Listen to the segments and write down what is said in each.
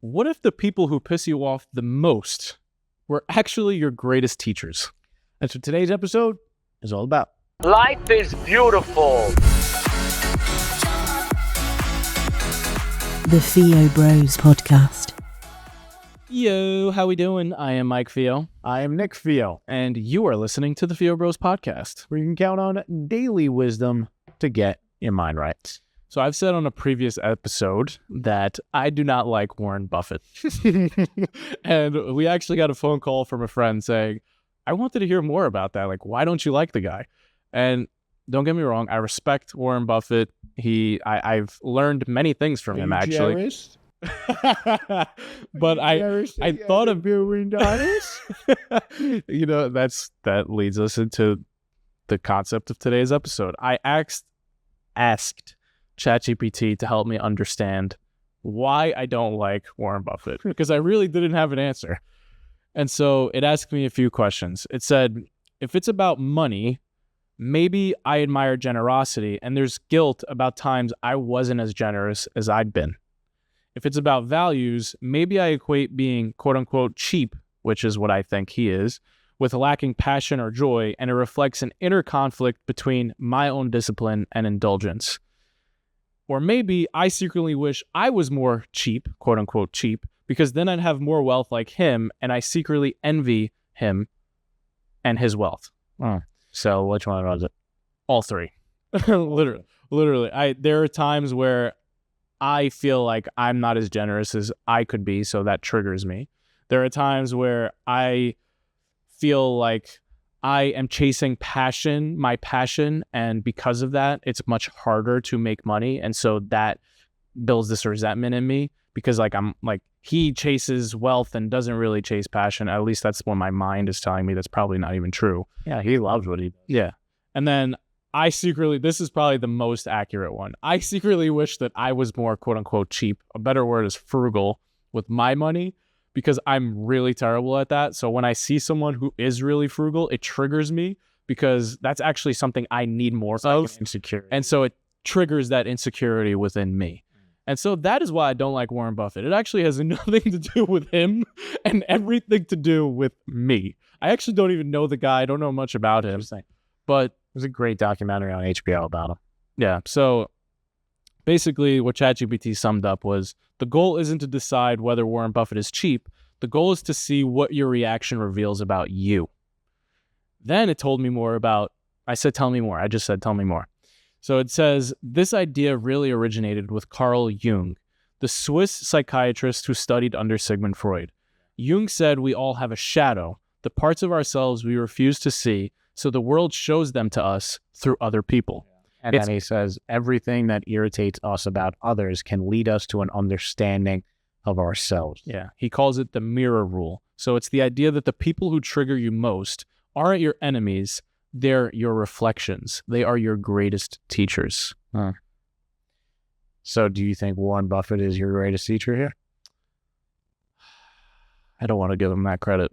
What if the people who piss you off the most were actually your greatest teachers? That's what today's episode is all about. Life is beautiful. The Theo Bros Podcast. Yo, how we doing? I am Mike Theo. I am Nick Theo, And you are listening to the Theo Bros Podcast. where you can count on daily wisdom to get your mind right. So I've said on a previous episode that I do not like Warren Buffett. And we actually got a phone call from a friend saying, I wanted to hear more about that. Like, why don't you like the guy? And don't get me wrong, I respect Warren Buffett. I've learned many things from him, actually. But I thought of doing honest. that leads us into the concept of today's episode. I asked ChatGPT to help me understand why I don't like Warren Buffett, because I really didn't have an answer. And so it asked me a few questions. It said, if it's about money, maybe I admire generosity, and there's guilt about times I wasn't as generous as I'd been. If it's about values, maybe I equate being quote-unquote cheap, which is what I think he is, with lacking passion or joy, and it reflects an inner conflict between my own discipline and indulgence. Or maybe I secretly wish I was more cheap, quote-unquote cheap, because then I'd have more wealth like him, and I secretly envy him and his wealth. So which one was it? All three. Literally. There are times where I feel like I'm not as generous as I could be, so that triggers me. There are times where I feel like I am chasing my passion, and because of that, it's much harder to make money, and so that builds this resentment in me, because he chases wealth and doesn't really chase passion. At least that's what my mind is telling me. That's probably not even true. Yeah, he loves what he does. Yeah. And then this is probably the most accurate one. I secretly wish that I was more quote unquote cheap. A better word is frugal with my money, because I'm really terrible at that. So when I see someone who is really frugal, it triggers me, because that's actually something I need more of. Insecurity. And so it triggers that insecurity within me. And so that is why I don't like Warren Buffett. It actually has nothing to do with him and everything to do with me. I actually don't even know the guy. I don't know much about him. But There's a great documentary on HBO about him. yeah, so basically what ChatGPT summed up was, the goal isn't to decide whether Warren Buffett is cheap. The goal is to see what your reaction reveals about you. Then it told me more about, I said, tell me more. I just said, tell me more. So it says, this idea really originated with Carl Jung, the Swiss psychiatrist who studied under Sigmund Freud. Jung said we all have a shadow, the parts of ourselves we refuse to see, so the world shows them to us through other people. And then he says, everything that irritates us about others can lead us to an understanding of ourselves. Yeah, he calls it the mirror rule. So it's the idea that the people who trigger you most aren't your enemies, they're your reflections. They are your greatest teachers. So do you think Warren Buffett is your greatest teacher here? I don't want to give him that credit.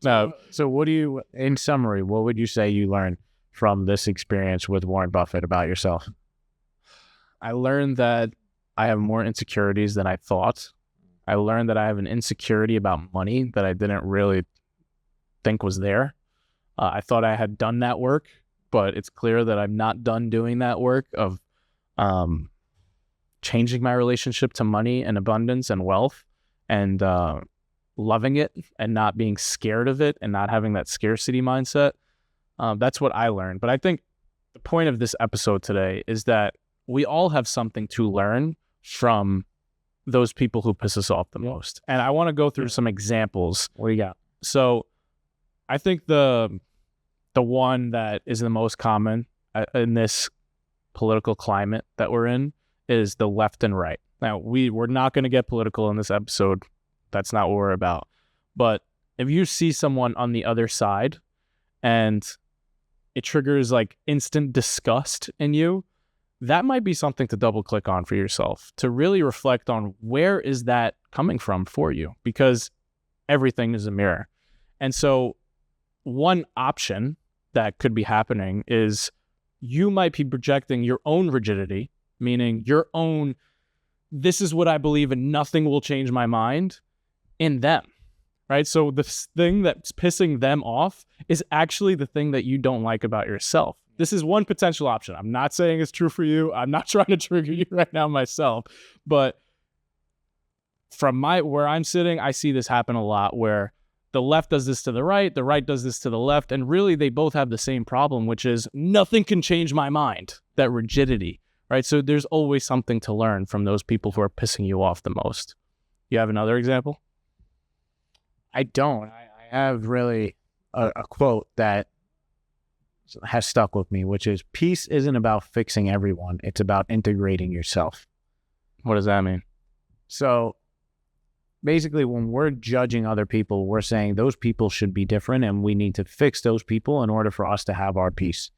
No. So in summary, what would you say you learned from this experience with Warren Buffett about yourself? I learned that I have more insecurities than I thought. I learned that I have an insecurity about money that I didn't really think was there. I thought I had done that work, but it's clear that I'm not done doing that work of changing my relationship to money and abundance and wealth, and loving it and not being scared of it and not having that scarcity mindset. That's what I learned. But I think the point of this episode today is that we all have something to learn from those people who piss us off the most. And I want to go through some examples. What do you got? So I think the one that is the most common in this political climate that we're in is the left and right. Now, we're not going to get political in this episode. That's not what we're about. But if you see someone on the other side and it triggers like instant disgust in you, that might be something to double click on for yourself, to really reflect on where is that coming from for you, because everything is a mirror. And so one option that could be happening is you might be projecting your own rigidity, meaning your own this is what I believe and nothing will change my mind in them, right? So the thing that's pissing them off is actually the thing that you don't like about yourself. This is one potential option. I'm not saying it's true for you. I'm not trying to trigger you right now myself, but from where I'm sitting, I see this happen a lot where the left does this to the right does this to the left, and really they both have the same problem, which is nothing can change my mind, that rigidity, right? So there's always something to learn from those people who are pissing you off the most. You have another example? I don't. I have really a quote that has stuck with me, which is peace isn't about fixing everyone. It's about integrating yourself. What does that mean? So basically, when we're judging other people, we're saying those people should be different and we need to fix those people in order for us to have our peace.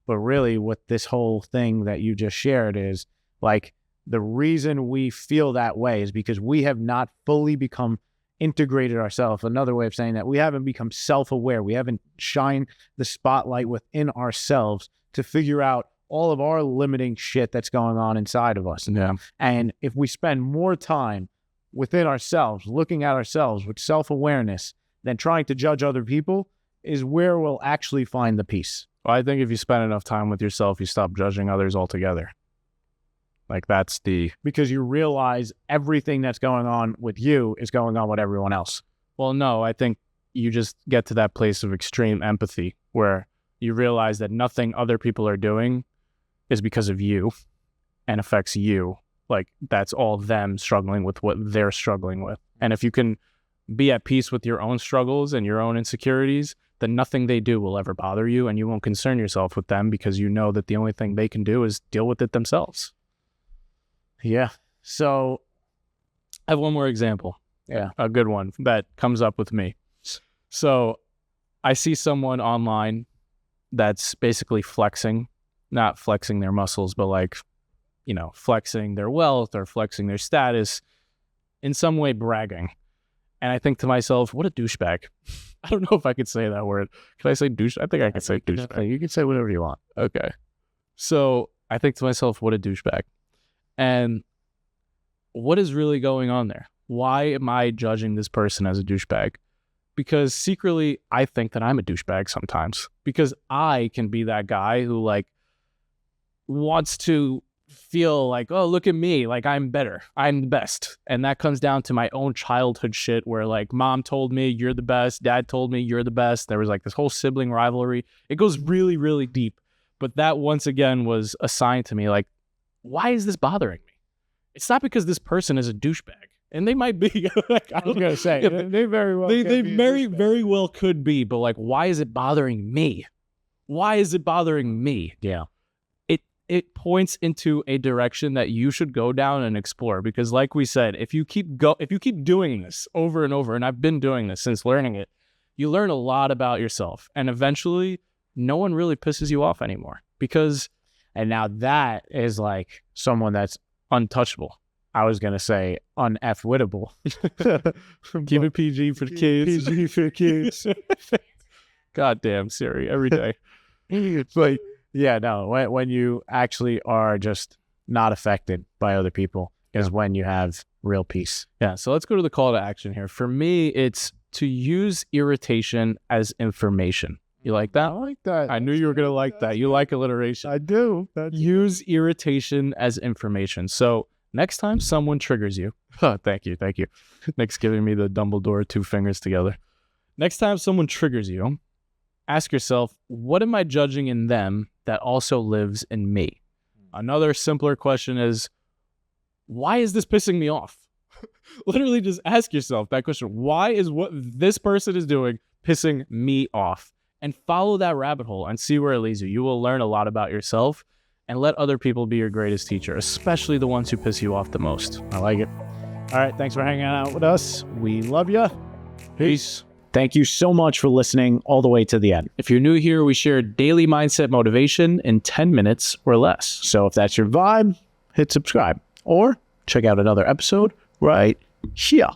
But really, what this whole thing that you just shared is like the reason we feel that way is because we have not fully become integrated ourselves. Another way of saying that, we haven't become self-aware. We haven't shined the spotlight within ourselves to figure out all of our limiting shit that's going on inside of us. Yeah. And if we spend more time within ourselves, looking at ourselves with self-awareness than trying to judge other people, is where we'll actually find the peace. Well, I think if you spend enough time with yourself, you stop judging others altogether. Like that's because you realize everything that's going on with you is going on with everyone else. Well, no, I think you just get to that place of extreme empathy where you realize that nothing other people are doing is because of you and affects you. Like that's all them struggling with what they're struggling with. And if you can be at peace with your own struggles and your own insecurities, then nothing they do will ever bother you, and you won't concern yourself with them because you know that the only thing they can do is deal with it themselves. Yeah. So I have one more example. Yeah. A good one that comes up with me. So I see someone online that's basically flexing, not flexing their muscles, but like, you know, flexing their wealth or flexing their status, in some way bragging. And I think to myself, what a douchebag. I don't know if I could say that word. Can I say douche? I think I can say douchebag. You can say whatever you want. Okay. So I think to myself, what a douchebag. And what is really going on there? Why am I judging this person as a douchebag? Because secretly, I think that I'm a douchebag sometimes. Because I can be that guy who like wants to feel like, oh, look at me, like I'm better, I'm the best. And that comes down to my own childhood shit where like mom told me you're the best, dad told me you're the best. There was like this whole sibling rivalry. It goes really, really deep. But that once again was a sign to me like, why is this bothering me? It's not because this person is a douchebag. And they might be. Like, I was going to say, they very well they very well could be. But like, why is it bothering me? Why is it bothering me? Yeah. It points into a direction that you should go down and explore. Because like we said, if you keep doing this over and over, and I've been doing this since learning it, you learn a lot about yourself. And eventually, no one really pisses you off anymore. And now that is like someone that's untouchable. I was going to say un-F-wittable. Keep it PG for the kids. PG for the kids. Goddamn Siri, every day. It's like, yeah, no, when you actually are just not affected by other people is when you have real peace. Yeah, so let's go to the call to action here. For me, it's to use irritation as information. You like that? I like that. I knew you were going to like that. You like alliteration. I do. Use irritation as information. So next time someone triggers you, thank you. Nick's giving me the Dumbledore 2 fingers together. Next time someone triggers you, ask yourself, what am I judging in them that also lives in me? Another simpler question is, why is this pissing me off? Literally just ask yourself that question. Why is what this person is doing pissing me off? And follow that rabbit hole and see where it leads you. You will learn a lot about yourself, and let other people be your greatest teacher, especially the ones who piss you off the most. I like it. All right. Thanks for hanging out with us. We love you. Peace. Thank you so much for listening all the way to the end. If you're new here, we share daily mindset motivation in 10 minutes or less. So if that's your vibe, hit subscribe or check out another episode right here.